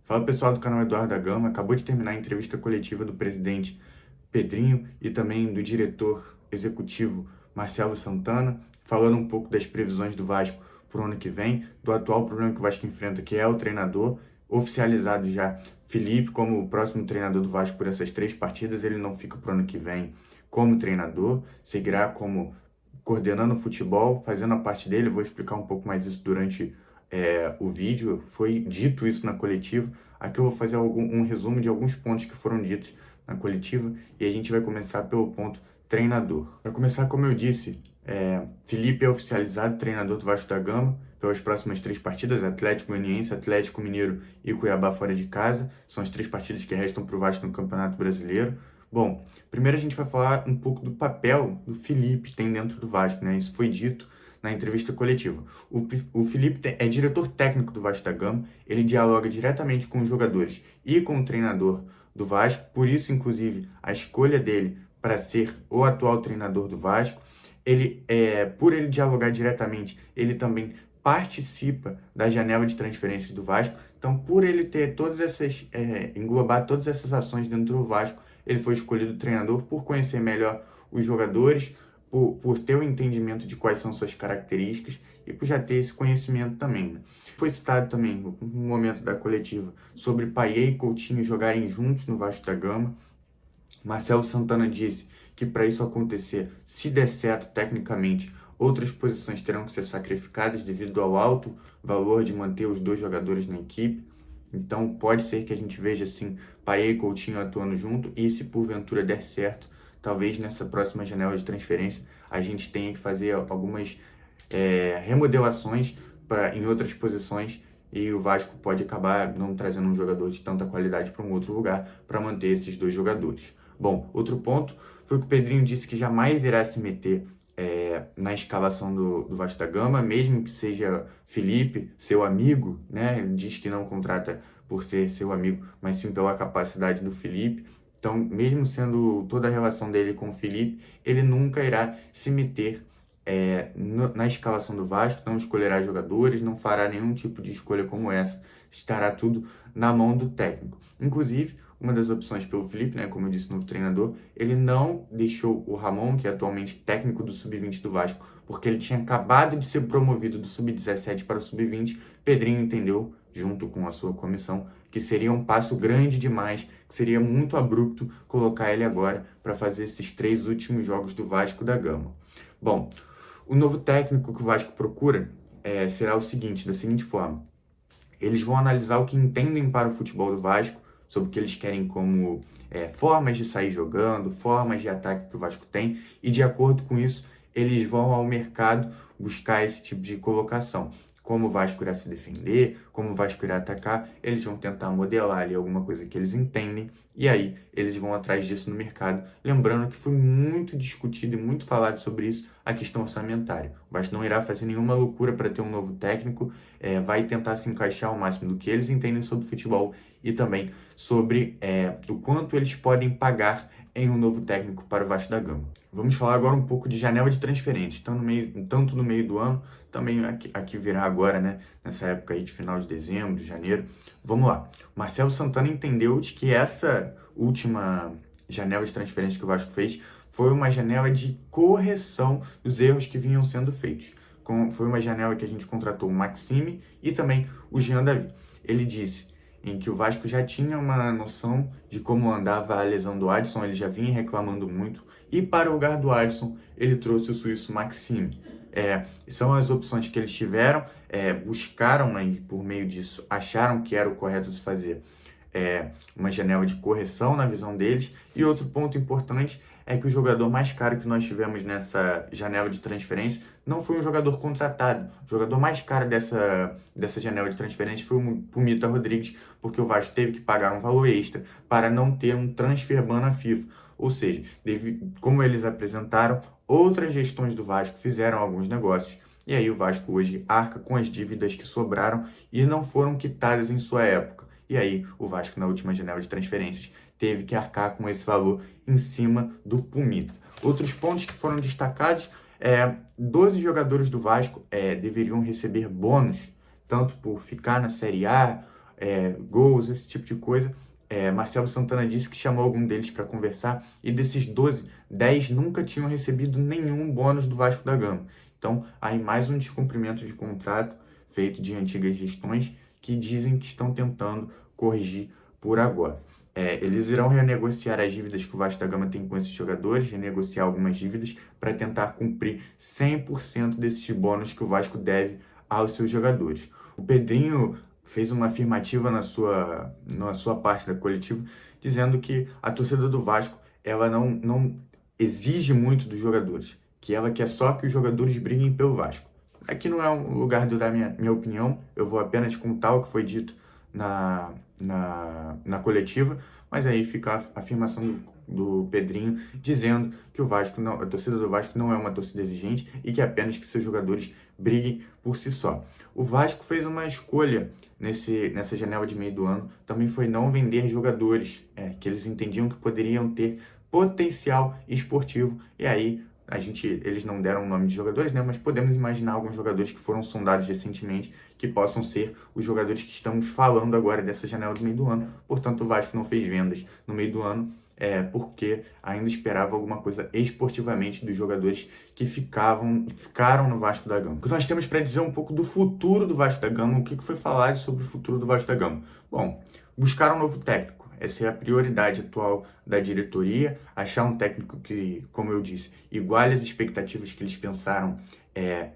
Fala pessoal do canal Eduardo da Gama, acabou de terminar a entrevista coletiva do presidente Pedrinho e também do diretor executivo Marcelo Santana, falando um pouco das previsões do Vasco para o ano que vem, do atual problema que o Vasco enfrenta, que é o treinador, oficializado já Felipe como o próximo treinador do Vasco por essas 3 partidas. Ele não fica para o ano que vem como treinador, seguirá como coordenando o futebol, fazendo a parte dele. Eu vou explicar um pouco mais isso durante o vídeo. Foi dito isso na coletiva. Aqui eu vou fazer um resumo de alguns pontos que foram ditos na coletiva e a gente vai começar pelo ponto treinador. Para começar, como eu disse, Felipe é oficializado treinador do Vasco da Gama pelas próximas 3 partidas: Atlético Goianiense, Atlético Mineiro e Cuiabá fora de casa. São as 3 partidas que restam para o Vasco no Campeonato Brasileiro. Bom, primeiro a gente vai falar um pouco do papel do Felipe que tem dentro do Vasco, né? Isso foi dito na entrevista coletiva. O Felipe é diretor técnico do Vasco da Gama, ele dialoga diretamente com os jogadores e com o treinador do Vasco, por isso, inclusive, a escolha dele para ser o atual treinador do Vasco. Por ele dialogar diretamente, ele também participa da janela de transferências do Vasco. Então, por ele ter englobar todas essas ações dentro do Vasco, ele foi escolhido treinador por conhecer melhor os jogadores, por ter o entendimento de quais são suas características e por já ter esse conhecimento também, né? Foi citado também no momento da coletiva sobre Payet e Coutinho jogarem juntos no Vasco da Gama. Marcelo Santana disse que para isso acontecer, se der certo tecnicamente, outras posições terão que ser sacrificadas devido ao alto valor de manter os 2 jogadores na equipe. Então pode ser que a gente veja assim Payet e Coutinho atuando junto, e se porventura der certo, talvez nessa próxima janela de transferência a gente tenha que fazer algumas remodelações em outras posições, e o Vasco pode acabar não trazendo um jogador de tanta qualidade para um outro lugar para manter esses 2 jogadores. Bom, outro ponto foi que o Pedrinho disse que jamais irá se meter na escalação do Vasco da Gama, mesmo que seja Felipe, seu amigo, né? Ele diz que não contrata por ser seu amigo, mas sim pela capacidade do Felipe. Então, mesmo sendo toda a relação dele com o Felipe, ele nunca irá se meter na escalação do Vasco, não escolherá jogadores, não fará nenhum tipo de escolha como essa. Estará tudo na mão do técnico. Inclusive, uma das opções pelo Felipe, né, como eu disse, novo treinador, ele não deixou o Ramon, que é atualmente técnico do Sub-20 do Vasco, porque ele tinha acabado de ser promovido do Sub-17 para o Sub-20. Pedrinho entendeu, junto com a sua comissão, que seria um passo grande demais, que seria muito abrupto colocar ele agora para fazer esses 3 últimos jogos do Vasco da Gama. Bom, o novo técnico que o Vasco procura será o seguinte, da seguinte forma: eles vão analisar o que entendem para o futebol do Vasco, sobre o que eles querem como formas de sair jogando, formas de ataque que o Vasco tem, e de acordo com isso, eles vão ao mercado buscar esse tipo de colocação. Como o Vasco irá se defender, como o Vasco irá atacar, eles vão tentar modelar ali alguma coisa que eles entendem, e aí eles vão atrás disso no mercado. Lembrando que foi muito discutido e muito falado sobre isso, a questão orçamentária. O Vasco não irá fazer nenhuma loucura para ter um novo técnico, vai tentar se encaixar ao máximo do que eles entendem sobre futebol e também sobre o quanto eles podem pagar em um novo técnico para o Vasco da Gama. Vamos falar agora um pouco de janela de transferências, tanto no meio do ano, também aqui virá agora, né, nessa época aí de final de dezembro, janeiro. Vamos lá. O Marcelo Santana entendeu de que essa última janela de transferências que o Vasco fez foi uma janela de correção dos erros que vinham sendo feitos. Foi uma janela que a gente contratou o Maxime e também o Jean Davi. Ele disse em que o Vasco já tinha uma noção de como andava a lesão do Adson, ele já vinha reclamando muito, e para o lugar do Adson, ele trouxe o suíço Maxime. São as opções que eles tiveram, buscaram, né, e por meio disso acharam que era o correto se fazer uma janela de correção na visão deles. E outro ponto importante é que o jogador mais caro que nós tivemos nessa janela de transferência não foi um jogador contratado. O jogador mais caro dessa janela de transferência foi o Pumita Rodrigues, porque o Vasco teve que pagar um valor extra para não ter um transfer ban na FIFA. Ou seja, como eles apresentaram, outras gestões do Vasco fizeram alguns negócios, e aí o Vasco hoje arca com as dívidas que sobraram e não foram quitadas em sua época. E aí o Vasco, na última janela de transferências, teve que arcar com esse valor em cima do Pumita. Outros pontos que foram destacados: 12 jogadores do Vasco deveriam receber bônus, tanto por ficar na Série A, gols, esse tipo de coisa. Marcelo Santana disse que chamou algum deles para conversar e desses 12, 10 nunca tinham recebido nenhum bônus do Vasco da Gama. Então, aí mais um descumprimento de contrato feito de antigas gestões que dizem que estão tentando corrigir por agora. Eles irão renegociar as dívidas que o Vasco da Gama tem com esses jogadores, renegociar algumas dívidas para tentar cumprir 100% desses bônus que o Vasco deve aos seus jogadores. O Pedrinho fez uma afirmativa na sua parte da coletiva, dizendo que a torcida do Vasco ela não exige muito dos jogadores, que ela quer só que os jogadores briguem pelo Vasco. Aqui não é um lugar de dar minha opinião, eu vou apenas contar o que foi dito na coletiva, mas aí fica a afirmação do Pedrinho dizendo que a torcida do Vasco não é uma torcida exigente e que apenas que seus jogadores briguem por si só. O Vasco fez uma escolha nessa janela de meio do ano, também foi não vender jogadores que eles entendiam que poderiam ter potencial esportivo, e aí eles não deram o nome de jogadores, né? Mas podemos imaginar alguns jogadores que foram sondados recentemente que possam ser os jogadores que estamos falando agora dessa janela do meio do ano. Portanto, o Vasco não fez vendas no meio do ano, porque ainda esperava alguma coisa esportivamente dos jogadores que ficaram no Vasco da Gama. O que nós temos para dizer um pouco do futuro do Vasco da Gama, o que foi falado sobre o futuro do Vasco da Gama? Bom, buscar um novo técnico. Essa é a prioridade atual da diretoria, achar um técnico que, como eu disse, iguale as expectativas que eles pensaram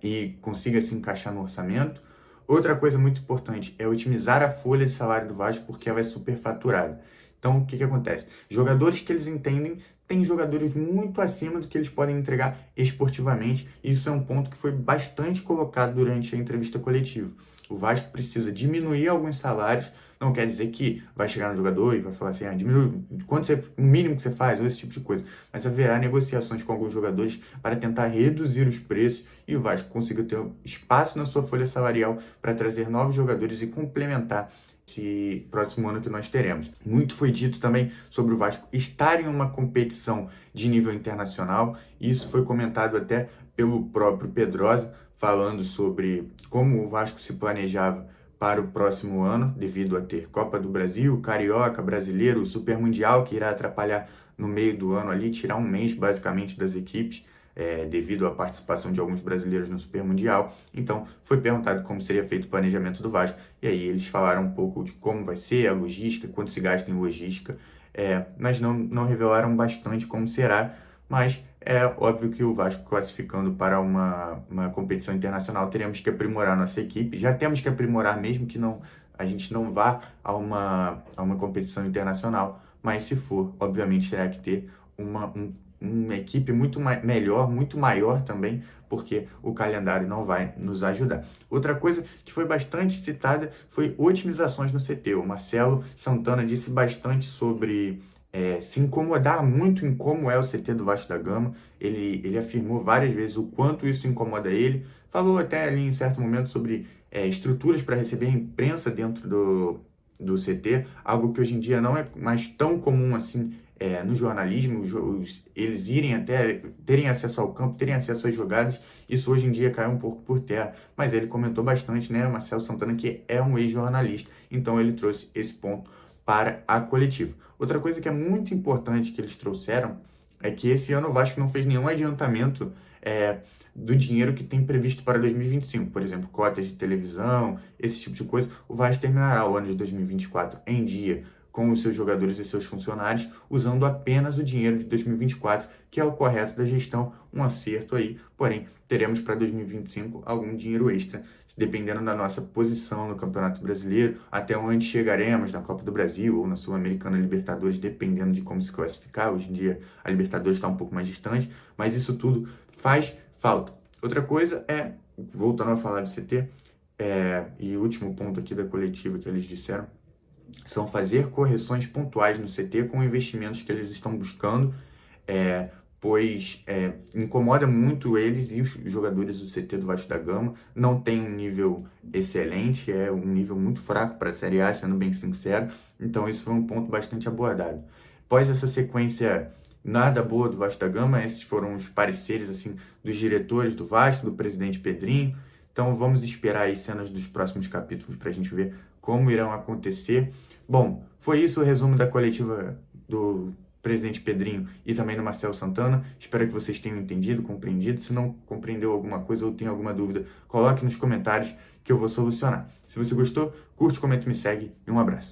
e consiga se encaixar no orçamento. Outra coisa muito importante é otimizar a folha de salário do Vasco, porque ela é superfaturada. Então, o que acontece? Jogadores que eles entendem têm jogadores muito acima do que eles podem entregar esportivamente, e isso é um ponto que foi bastante colocado durante a entrevista coletiva. O Vasco precisa diminuir alguns salários. Não quer dizer que vai chegar no jogador e vai falar assim, diminui o mínimo que você faz, ou esse tipo de coisa. Mas haverá negociações com alguns jogadores para tentar reduzir os preços e o Vasco consiga ter espaço na sua folha salarial para trazer novos jogadores e complementar esse próximo ano que nós teremos. Muito foi dito também sobre o Vasco estar em uma competição de nível internacional, e isso foi comentado até pelo próprio Pedrosa, falando sobre como o Vasco se planejava para o próximo ano, devido a ter Copa do Brasil, Carioca, Brasileiro, Super Mundial, que irá atrapalhar no meio do ano ali, tirar um mês basicamente das equipes, devido à participação de alguns brasileiros no Super Mundial. Então, foi perguntado como seria feito o planejamento do Vasco, e aí eles falaram um pouco de como vai ser a logística, quanto se gasta em logística, mas não revelaram bastante como será, mas é óbvio que o Vasco classificando para uma competição internacional, teremos que aprimorar nossa equipe. Já temos que aprimorar mesmo que a gente não vá a uma competição internacional, mas se for, obviamente terá que ter uma equipe muito melhor, muito maior também, porque o calendário não vai nos ajudar. Outra coisa que foi bastante citada foi otimizações no CT. O Marcelo Santana disse bastante sobre se incomodar muito em como é o CT do Vasco da Gama. Ele afirmou várias vezes o quanto isso incomoda ele. Falou até ali em certo momento sobre estruturas para receber a imprensa dentro do CT, algo que hoje em dia não é mais tão comum assim no jornalismo, eles irem até terem acesso ao campo, terem acesso às jogadas. Isso hoje em dia caiu um pouco por terra, mas ele comentou bastante, né, Marcelo Santana, que é um ex-jornalista, então ele trouxe esse ponto para a coletiva. Outra coisa que é muito importante que eles trouxeram é que esse ano o Vasco não fez nenhum adiantamento do dinheiro que tem previsto para 2025, por exemplo, cotas de televisão, esse tipo de coisa. O Vasco terminará o ano de 2024 em dia com os seus jogadores e seus funcionários, usando apenas o dinheiro de 2024, que é o correto da gestão, um acerto aí, porém, teremos para 2025 algum dinheiro extra, dependendo da nossa posição no Campeonato Brasileiro, até onde chegaremos na Copa do Brasil ou na Sul-Americana Libertadores, dependendo de como se classificar. Hoje em dia a Libertadores está um pouco mais distante, mas isso tudo faz falta. Outra coisa voltando a falar de CT, e o último ponto aqui da coletiva que eles disseram, são fazer correções pontuais no CT com investimentos que eles estão buscando, pois incomoda muito eles e os jogadores do CT do Vasco da Gama. Não tem um nível excelente, é um nível muito fraco para a Série A, sendo bem sincero, então isso foi um ponto bastante abordado. Após essa sequência nada boa do Vasco da Gama, esses foram os pareceres assim, dos diretores do Vasco, do presidente Pedrinho. Então vamos esperar aí cenas dos próximos capítulos para a gente ver como irão acontecer. Bom, foi isso o resumo da coletiva do presidente Pedrinho e também do Marcelo Santana. Espero que vocês tenham entendido, compreendido. Se não compreendeu alguma coisa ou tem alguma dúvida, coloque nos comentários que eu vou solucionar. Se você gostou, curte, comenta e me segue. E um abraço.